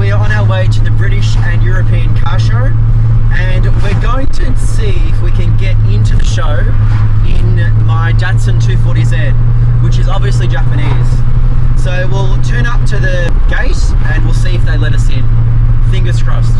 we are on our way to the British and European car show, and we're going to see if we can get into the show in my Datsun 240Z, which is obviously Japanese. So we'll turn up to the gate and we'll see if they let us in. Fingers crossed.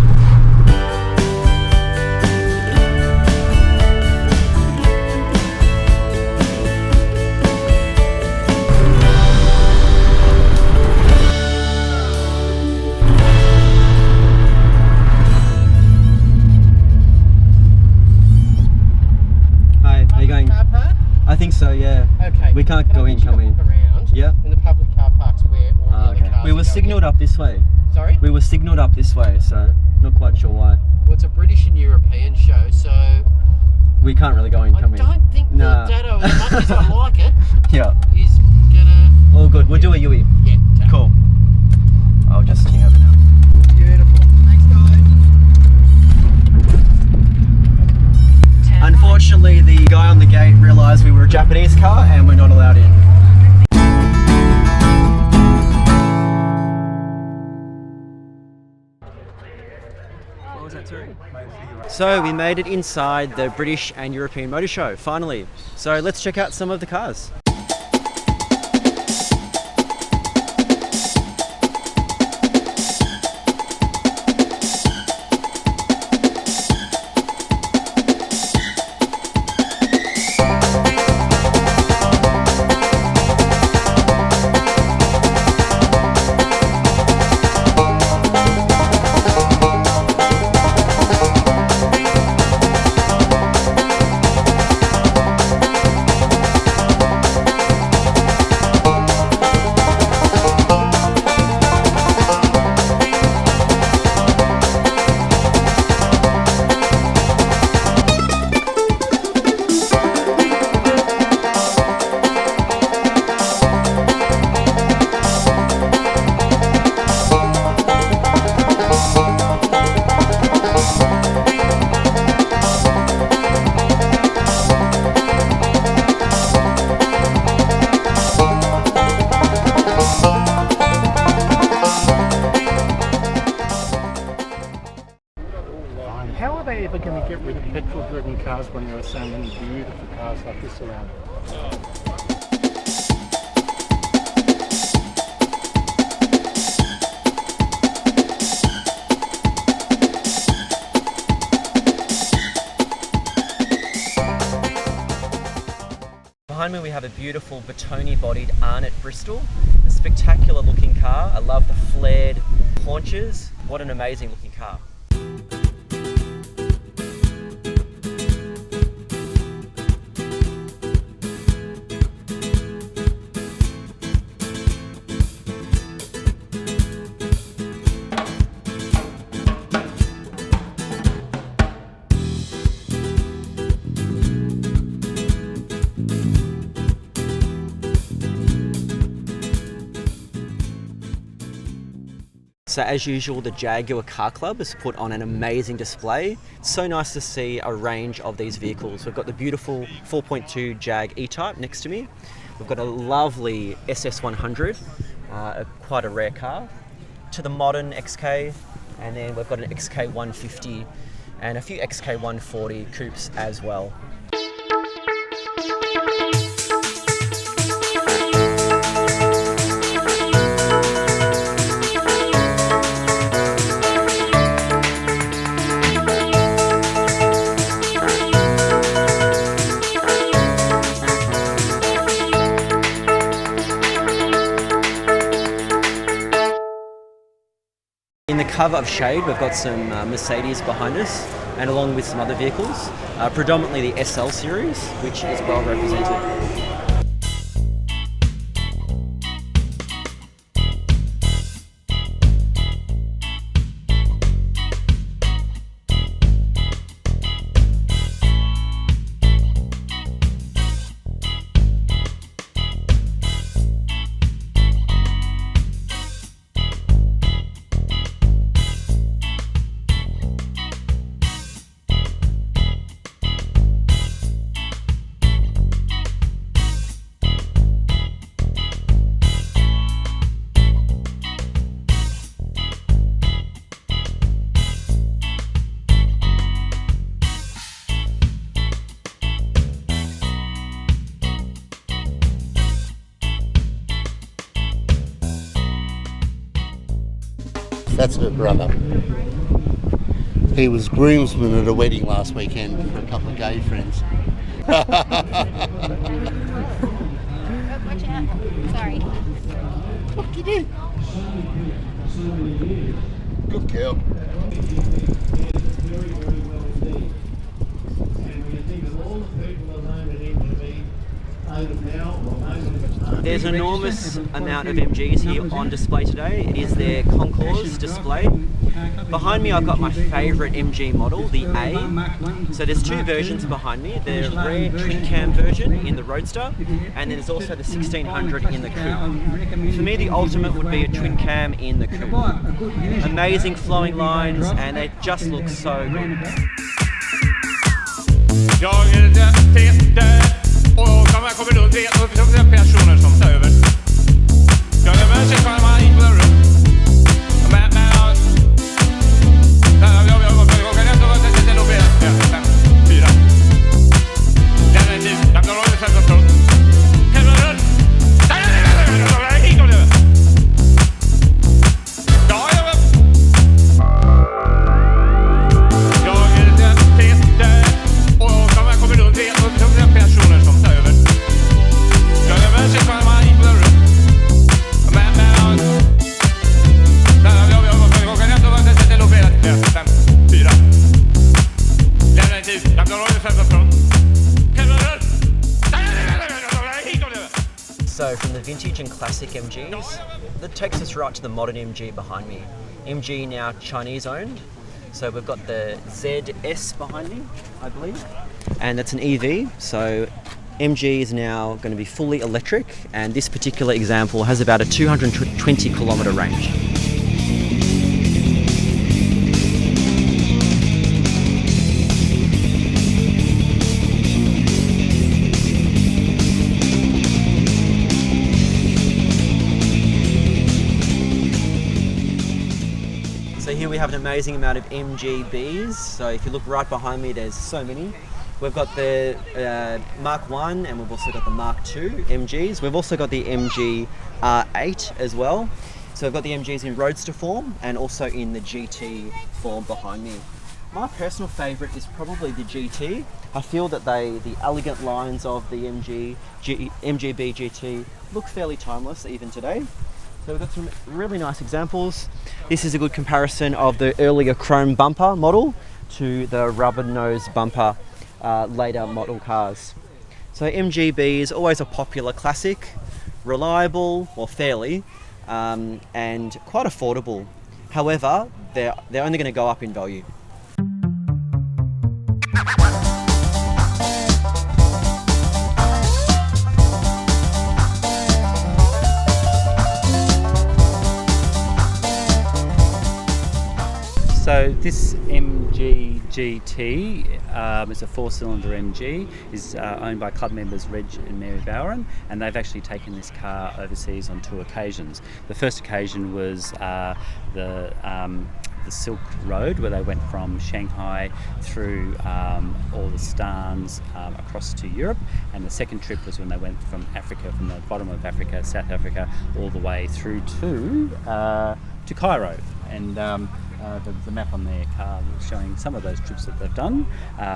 I think so, yeah. Okay. We can't go in, come in. Yeah. In the public car parks where all the other cars we were signalled up this way. Sorry? We were signalled up this way, so not quite sure why. Well, it's a British and European show, so we can't really go in, come in. I don't think the data, as much as I like it, yeah, is gonna... All good. We'll do a Yui. Yeah. Cool. I'll just hang over now. Beautiful. Thanks, guys. Unfortunately, the guy on the gate realised we were a Japanese car and we're not allowed in. What was that, sorry? So we made it inside the British and European Motor Show, finally. So let's check out some of the cars. How are they ever going to get rid of petrol-driven cars when there are so many beautiful cars like this around? Behind me we have a beautiful Bertoni-bodied Arnott Bristol. A spectacular looking car. I love the flared haunches. What an amazing looking car. So as usual, the Jaguar Car Club has put on an amazing display. It's so nice to see a range of these vehicles. We've got the beautiful 4.2 Jag E-Type next to me. We've got a lovely SS100, quite a rare car, to the modern XK, and then we've got an XK150 and a few XK140 coupes as well. In the cover of shade, we've got some Mercedes behind us, and along with some other vehicles, predominantly the SL series, which is well represented. That's her brother. He was groomsman at a wedding last weekend for a couple of gay friends. Watch out. Sorry. What did you do? Good girl. There's an enormous amount of MGs here on display today. It is their Concours display. Behind me I've got my favourite MG model, the A. So there's two versions behind me. The rare twin cam version in the Roadster, and then there's also the 1600 in the Coupe. For me the ultimate would be a twin cam in the Coupe. Amazing flowing lines, and they just look so good. Jag är det och de kommer runt personer som tar över. Jag är med sig för man inte behöver. Men jag kan ändå vara det nog bättre. 5 4. Den är tid. Jag kan hålla det så från. Helvete. So from the vintage and classic MGs, that takes us right to the modern MG behind me. MG now Chinese owned. So we've got the ZS behind me, I believe. And that's an EV. So MG is now going to be fully electric, and this particular example has about a 220 kilometre range. So here we have an amazing amount of MGBs. So if you look right behind me, there's so many. We've got the Mark 1, and we've also got the Mark 2 MGs. We've also got the MG R8 as well. So we've got the MGs in Roadster form and also in the GT form behind me. My personal favourite is probably the GT. I feel that the elegant lines of the MGB GT look fairly timeless even today. So we've got some really nice examples. This is a good comparison of the earlier chrome bumper model to the rubber nose bumper later model cars. So MGB is always a popular classic, reliable, or fairly, and quite affordable. However, they're only going to go up in value. So this MG GT is a 4-cylinder MG, is owned by club members Reg and Mary Bowron, and they've actually taken this car overseas on 2 occasions. The first occasion was the Silk Road, where they went from Shanghai through all the Stans across to Europe, and the second trip was when they went from Africa, from the bottom of Africa, South Africa, all the way through to Cairo. And the map on their car was showing some of those trips that they've done.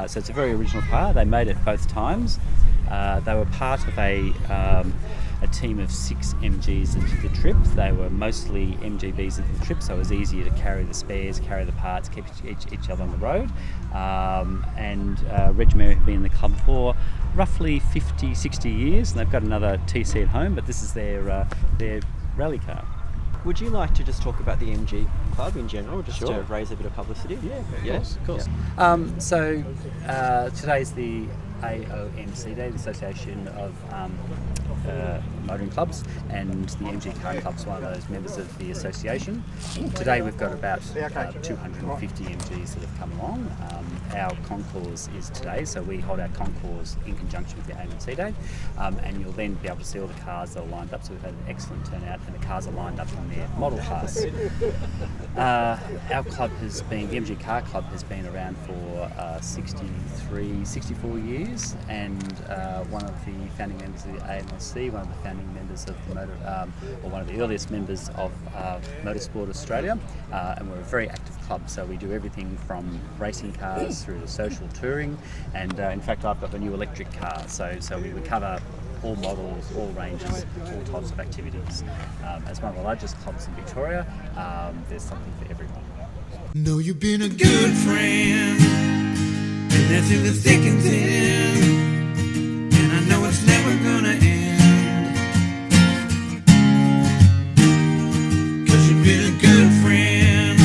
So it's a very original car. They made it both times. They were part of a team of 6 MGs into the trip. They were mostly MGBs into the trip, so it was easier to carry the spares, carry the parts, keep each other on the road. And Reg and Mary have been in the club for roughly 50, 60 years, and they've got another TC at home, but this is their rally car. Would you like to just talk about the MG Club in general, just Sure. to raise a bit of publicity? Yeah, of course. So today's the AOMC Day, the Association of Motoring Clubs, and the MG Car Club's one of those members of the association. Today we've got about 250 MGs that have come along. Our Concours is today, so we hold our Concours in conjunction with the AOMC Day, and you'll then be able to see all the cars that are lined up. So we've had an excellent turnout, and the cars are lined up in their model class. Our club has been, the MG Car Club has been around for 63, 64 years, and one of the founding members of the AOMC, one of the founding members of the or one of the earliest members of Motorsport Australia, and we're a very active club. So we do everything from racing cars through to social touring, and in fact, I've got a new electric car. So we would cover all models, all ranges, all types of activities. As one of the largest clubs in Victoria, there's something for everyone. Know you've been a good friend, and that's in the thick and thin, and I know it's never gonna end, 'cause you've been a good friend.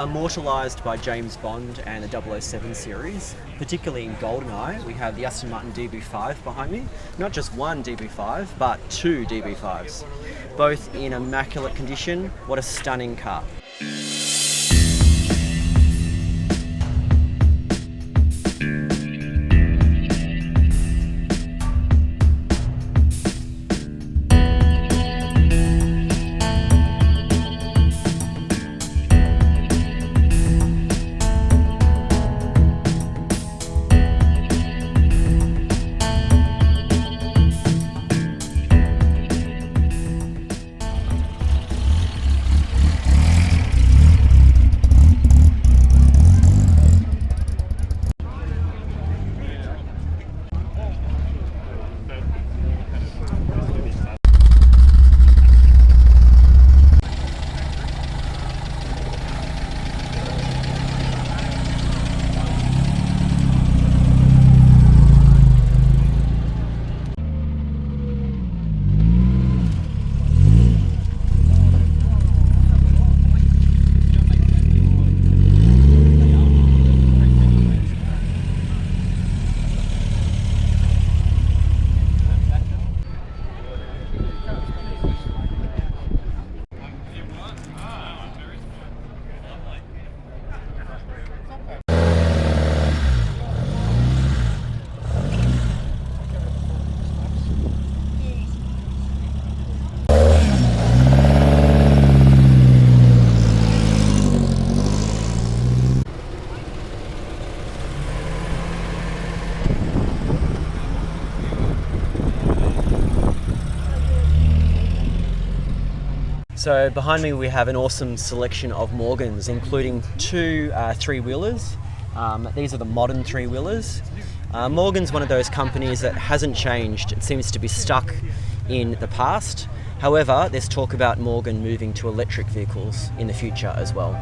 Immortalised by James Bond and the 007 series, particularly in GoldenEye, we have the Aston Martin DB5 behind me. Not just one DB5, but two DB5s, both in immaculate condition. What a stunning car. So behind me we have an awesome selection of Morgans, including two three-wheelers. These are the modern three-wheelers. Morgan's one of those companies that hasn't changed. It seems to be stuck in the past. However, there's talk about Morgan moving to electric vehicles in the future as well.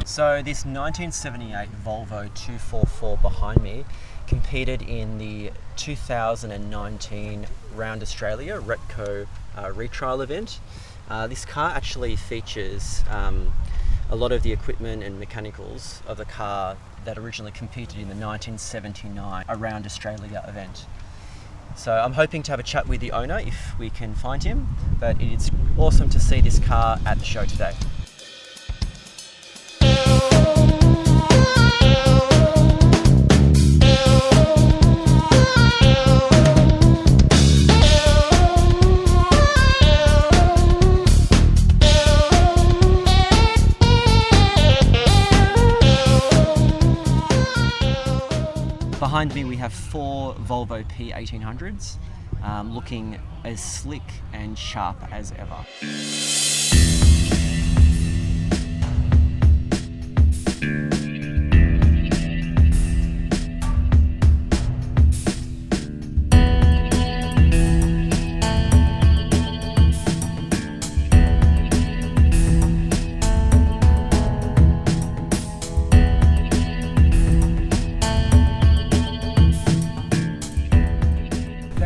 So this 1978 Volvo 244 behind me competed in the 2019 Round Australia Repco retrial event. This car actually features a lot of the equipment and mechanicals of the car that originally competed in the 1979 Around Australia event. So I'm hoping to have a chat with the owner if we can find him, but it's awesome to see this car at the show today. Behind me we have 4 Volvo P1800s, looking as slick and sharp as ever.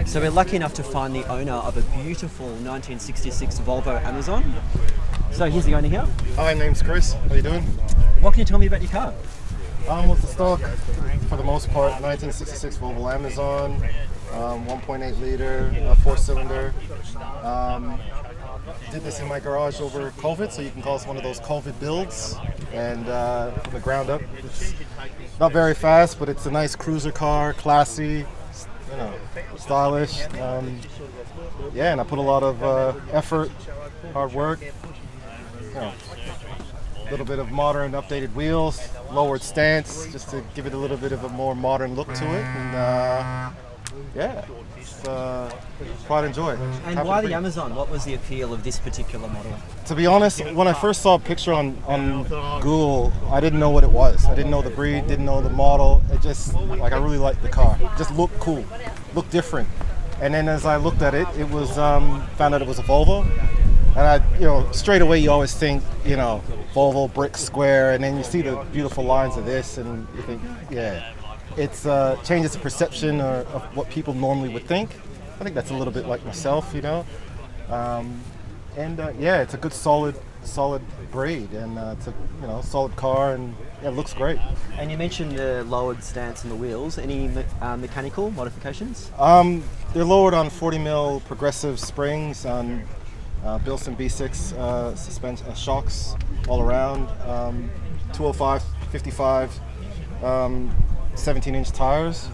So we're lucky enough to find the owner of a beautiful 1966 Volvo Amazon. So here's the owner here. Hi, name's Chris. How you doing? What can you tell me about your car? What's the stock? For the most part, 1966 Volvo Amazon, 1.8 liter, 4-cylinder. Did this in my garage over COVID, so you can call us one of those COVID builds. And from the ground up, it's not very fast, but it's a nice cruiser car, classy, you know, stylish. Yeah, and I put a lot of effort, hard work. You know, a little bit of modern, updated wheels, lowered stance, just to give it a little bit of a more modern look to it. And yeah, it's quite enjoy it. And why the Amazon? What was the appeal of this particular model? To be honest, when I first saw a picture on Google, I didn't know what it was. I didn't know the breed, didn't know the model. It just, like, I really liked the car. It just looked cool, looked different. And then as I looked at it, it was, found out it was a Volvo. And I, you know, straight away you always think, you know, Volvo, brick, square, and then you see the beautiful lines of this and you think, yeah, it's changes the perception of what people normally would think. I think that's a little bit like myself, you know. Yeah, it's a good solid breed, and it's a, you know, solid car, and yeah, it looks great. And you mentioned the lowered stance and the wheels. Any mechanical modifications? They're lowered on 40mm progressive springs, on Bilson B6 suspension shocks all around, 205, 55, 17-inch tires.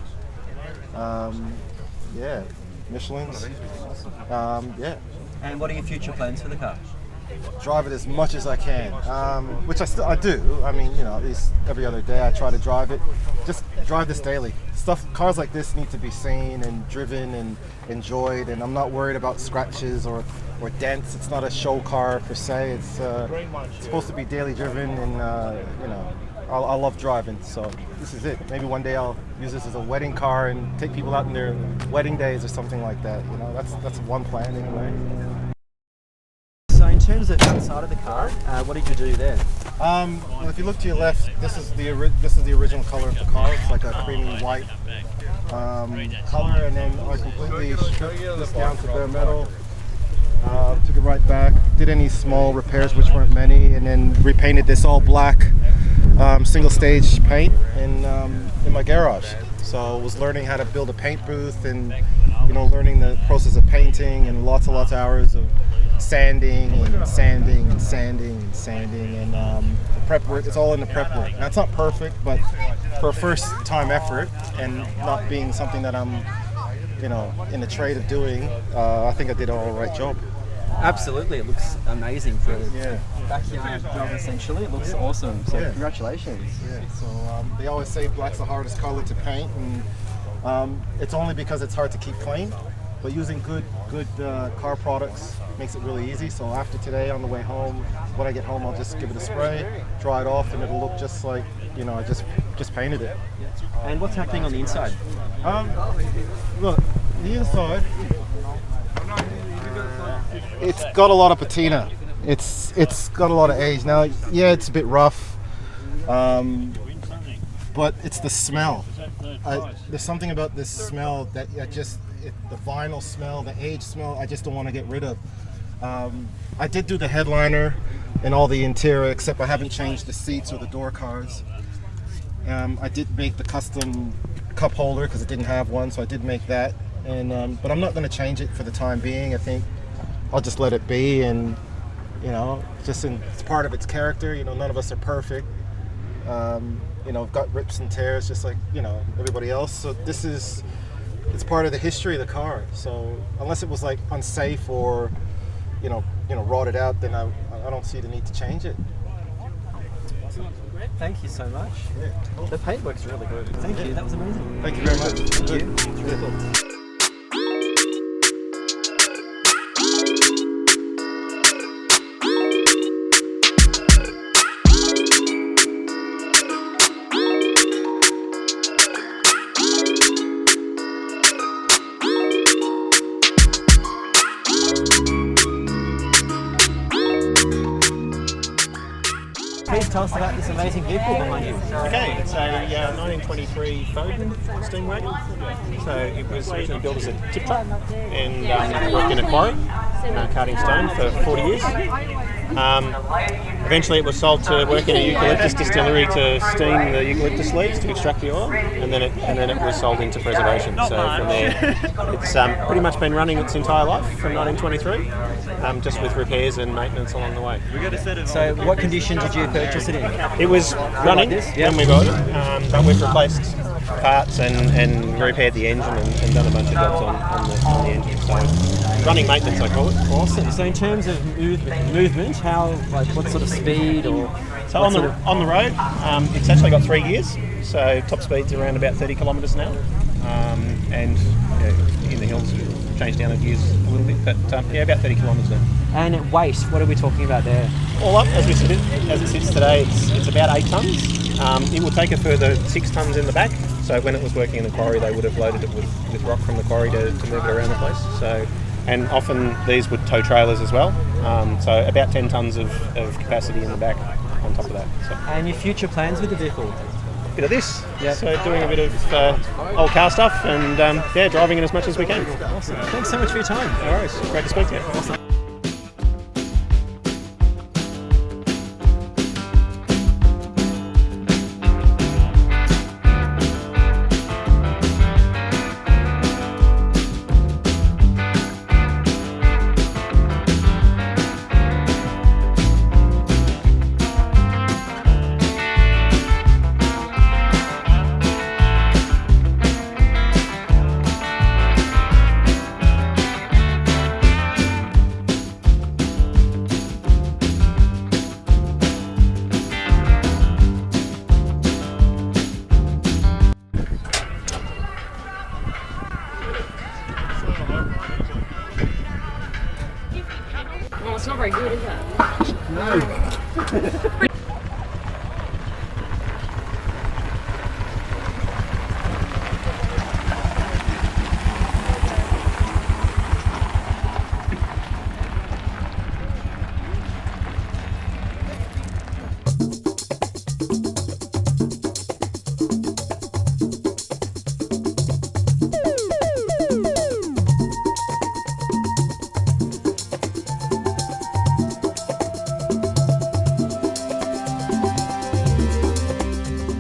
Yeah, Michelin's. Yeah. And what are your future plans for the car? Drive it as much as I can, which I do. I mean, you know, at least every other day I try to drive it. Just drive this daily. Cars like this need to be seen and driven and enjoyed, and I'm not worried about scratches or dents. It's not a show car per se. It's supposed to be daily driven, and you know, I love driving, so this is it. Maybe one day I'll use this as a wedding car and take people out in their wedding days or something like that. You know, that's one plan anyway. So in terms of outside of the car, what did you do there? Well, if you look to your left, this is the original color of the car. It's like a creamy white color, and then I completely stripped this down to bare metal. Took it right back, did any small repairs, which weren't many, and then repainted this all black single stage paint in my garage. So I was learning how to build a paint booth, and you know, learning the process of painting, and lots of hours of sanding and sanding and sanding and sanding, and the prep work. It's all in the prep work. Now, it's not perfect, but for a first time effort and not being something that I'm, you know, in the trade of doing, I think I did all the right job. Absolutely, it looks amazing for Yeah. backyard job essentially. It looks awesome, so Yeah. congratulations. Yeah. So they always say black's the hardest color to paint, and it's only because it's hard to keep clean. But using good car products makes it really easy. So after today, on the way home, when I get home, I'll just give it a spray, dry it off, and it'll look just like, you know, I just painted it. And what's happening on the inside? Look, the inside, it's got a lot of patina. It's got a lot of age. Now, yeah, it's a bit rough, but it's the smell. There's something about this smell that the vinyl smell, the age smell, I just don't want to get rid of. I did do the headliner and all the interior, except I haven't changed the seats or the door cards. I did make the custom cup holder because it didn't have one, so I did make that. And but I'm not going to change it for the time being. I think I'll just let it be, and you know, it's part of its character. You know, none of us are perfect. You know, I've got rips and tears just like, you know, everybody else. So it's part of the history of the car. So unless it was like unsafe or you know rotted out, then I don't see the need to change it. Thank you so much. The paintwork's really good. Thank you. That was amazing. Thank you very much. Thank you. It's really cool. Please tell us about this amazing vehicle behind you. Okay, it's a 1923 Foden steam wagon. So it was originally built as a tip truck and worked in a quarry, carting stone for 40 years. Eventually it was sold to work in a eucalyptus distillery to steam the eucalyptus leaves to extract the oil, and then it was sold into preservation. So from there, it's pretty much been running its entire life from 1923, just with repairs and maintenance along the way. So what condition did you purchase it in? It was running when we bought it, but we've replaced parts and repaired the engine and done a bunch of jobs on the engine. So running maintenance, I call it. Awesome. So in terms of movement, what sort of speed or? So on the road, it's actually got 3 gears. So top speed's around about 30 kilometres an hour, and in the hills change down the gears a little bit, but about 30 kilometres an hour. And weight, what are we talking about there? All up, as it sits today, it's about 8 tonnes. It will take a further 6 tonnes in the back. So when it was working in the quarry, they would have loaded it with rock from the quarry to move it around the place. So, and often these would tow trailers as well. So about 10 tonnes of capacity in the back on top of that. So. And your future plans with the vehicle? Bit of this. Yep. So doing a bit of old car stuff and driving it as much as we can. Awesome. Thanks so much for your time. No worries. Great to speak to you. Awesome. Well, it's not very good, is it? No.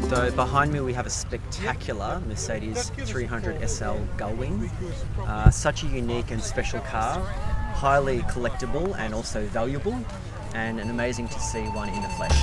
So behind me we have a spectacular Mercedes 300 SL gullwing. Such a unique and special car, highly collectible and also valuable, and amazing to see one in the flesh.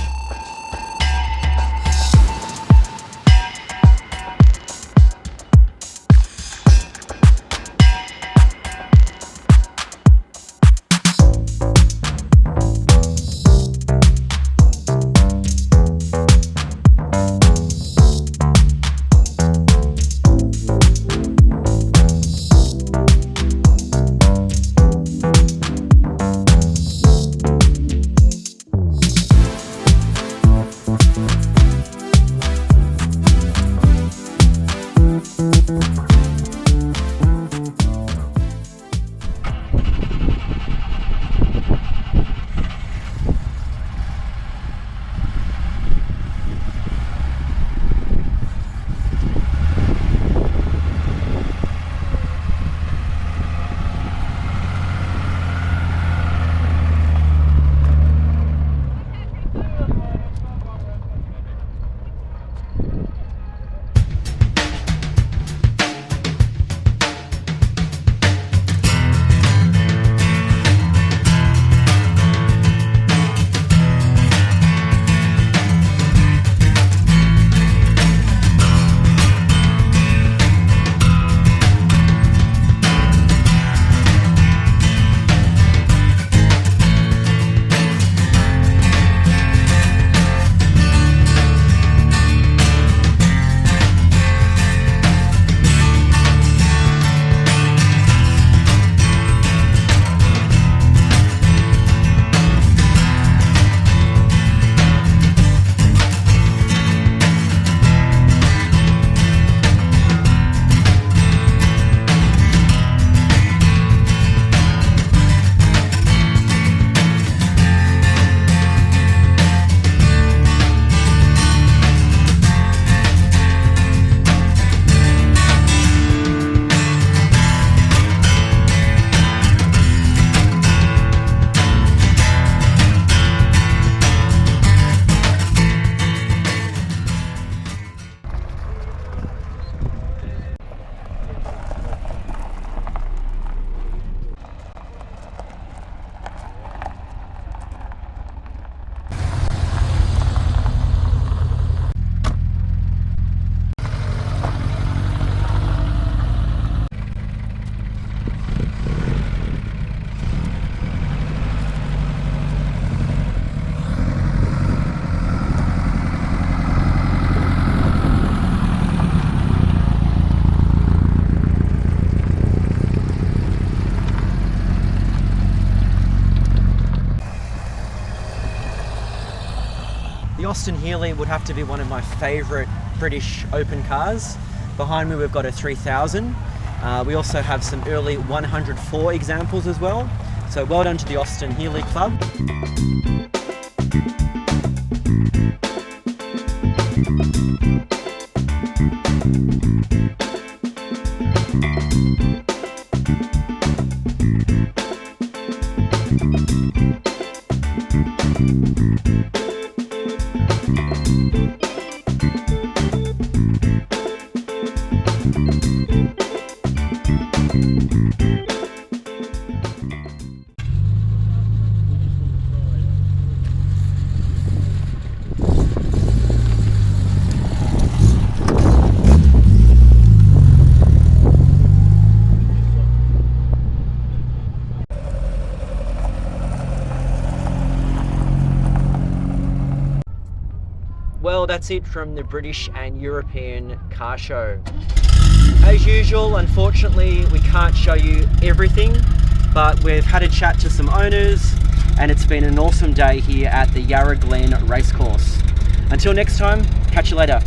Austin Healey would have to be one of my favourite British open cars. Behind me we've got a 3000. We also have some early 104 examples as well. So well done to the Austin Healey Club. Well, that's it from the British and European car show. As usual, unfortunately, we can't show you everything, but we've had a chat to some owners and it's been an awesome day here at the Yarra Glen Racecourse. Until next time, catch you later.